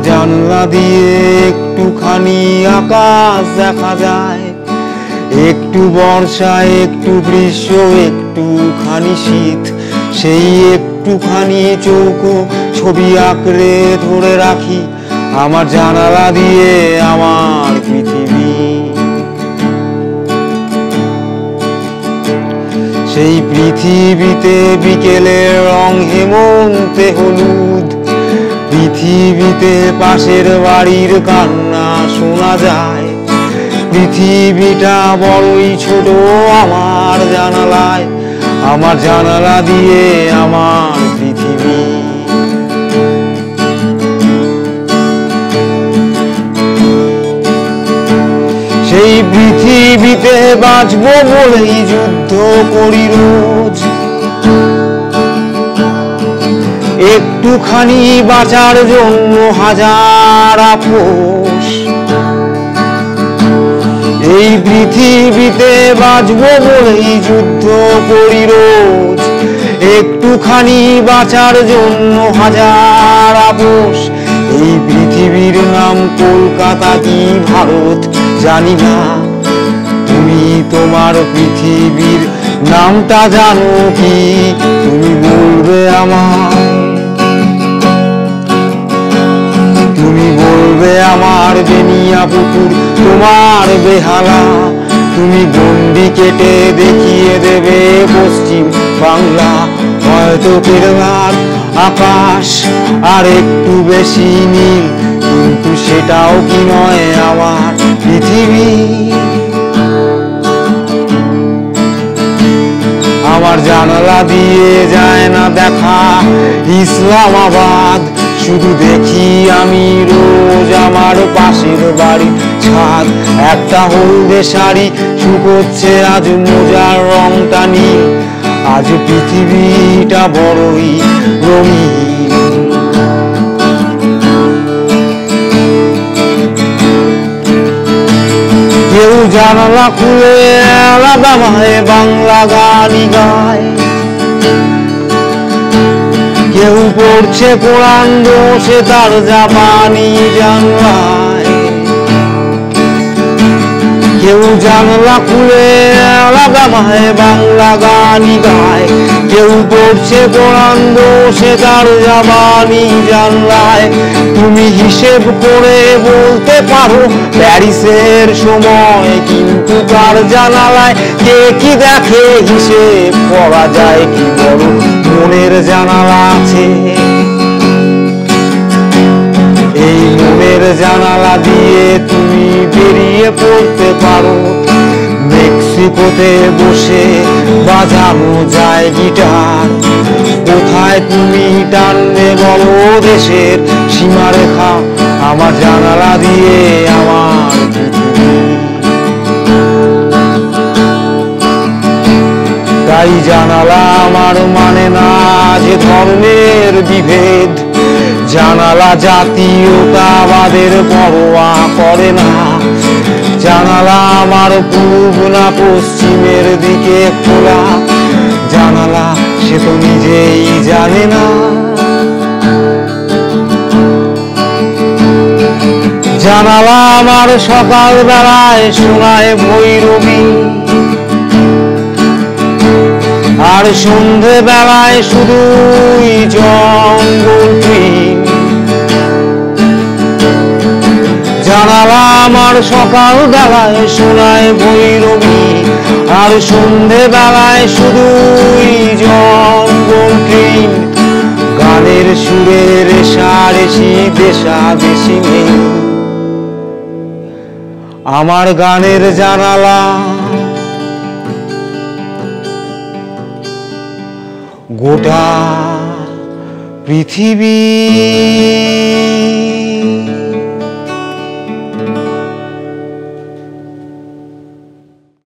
জানলা দিয়ে একটুখানি আকাশ দেখা যায়, একটু বর্ষা, একটু গ্রীষ্ম, একটুখানি শীত। সেই একটুখানি চৌকো ছবি আঁকড়ে ধরে রাখি আমার জানালা দিয়ে আমার পৃথিবী। সেই পৃথিবীতে বিকেলের রং হেমন্তে হলুদ, পৃথিবীতে পাশের বাড়ির কান্না শোনা যায়। পৃথিবীটা বড়ই ছোট আমার জানালায়, আমার জানালা দিয়ে আমার পৃথিবী। সেই পৃথিবীতে বাঁচবো বলেই যুদ্ধ করি রোজ, একটুখানি বাঁচার জন্য হাজার আপোষ। এই পৃথিবীতে বাঁচবো বলেই যুদ্ধ করি রোজ, একটুখানি বাঁচার জন্য হাজার আপোষ। এই পৃথিবীর নাম কলকাতা কি ভারত জানি না, তুমি তোমার পৃথিবীর নামটা জানো কি? তুমি বলবে আমায়, তুমি বলবে আমার বেনিয়া পুকুর তোমার বেহালা। তুমি গন্ডি কেটে দেখিয়ে দেবে পশ্চিম বাংলা। হয়তো কেরালার আকাশ আর একটু বেশি নীল, কিন্তু সেটাও কি নয় আমার পৃথিবী। আমার জানালা দিয়ে যায় না দেখা ইসলামাবাদ, শুধু দেখি আমি রোজ আমার পাশের বাড়ির ছাদ। একটা হলদে শাড়ি শুকোচ্ছে আজ মোজার রংটা নীল, আজ পৃথিবীটা বড়ই রঙিন। কেউ জানালা খুলে আলাদা মায়ে বাংলা গানই গায়, কেউ পড়ছে কোরআন বসে তার জাপানি জানলায়। কেউ জানলা খুলে আলাদা মায়ে বাংলা গানই গায়, কেউ পড়ছে কোরআন বসে তার জাপানি জানলায়। তুমি হিসেব করে বলতে পারো প্যারিসের সময়, কিন্তু কার জানালায় কে কি দেখে হিসেব করা যায় কি? বড় মনের জানালা আছে, এই মনের জানালা দিয়ে তুমি বেরিয়ে পড়তে পারো। মেক্সিকোতে বসে বাজানো যায় গিটার, কোথায় তুমি টানবে বলো দেশের সীমারেখা? আমার জানালা দিয়ে আমার পৃথিবী। তাই জানালা আমার মানে না যে ধর্মের বিভেদ, জানালা জাতীয়তাবাদের পরোয়া করে না। জানালা আমার পূর্ব না পশ্চিমের দিকে খোলা, জানালা সে তো নিজেই জানে না। জানালা আমার সকাল বেলায় শোনায় ভৈরবী, আর সন্ধে বেলায় শুধুই জঙ্গল ট্রেন। জানালা আমার সকাল বেলায় শোনায় ভৈরবী, আর সন্ধে বেলায় শুধুই জঙ্গল ট্রেন। গানের সুরে রেশারেশি দেশাদেশি নেই, আমার গানের জানালা গোটা পৃথিবী।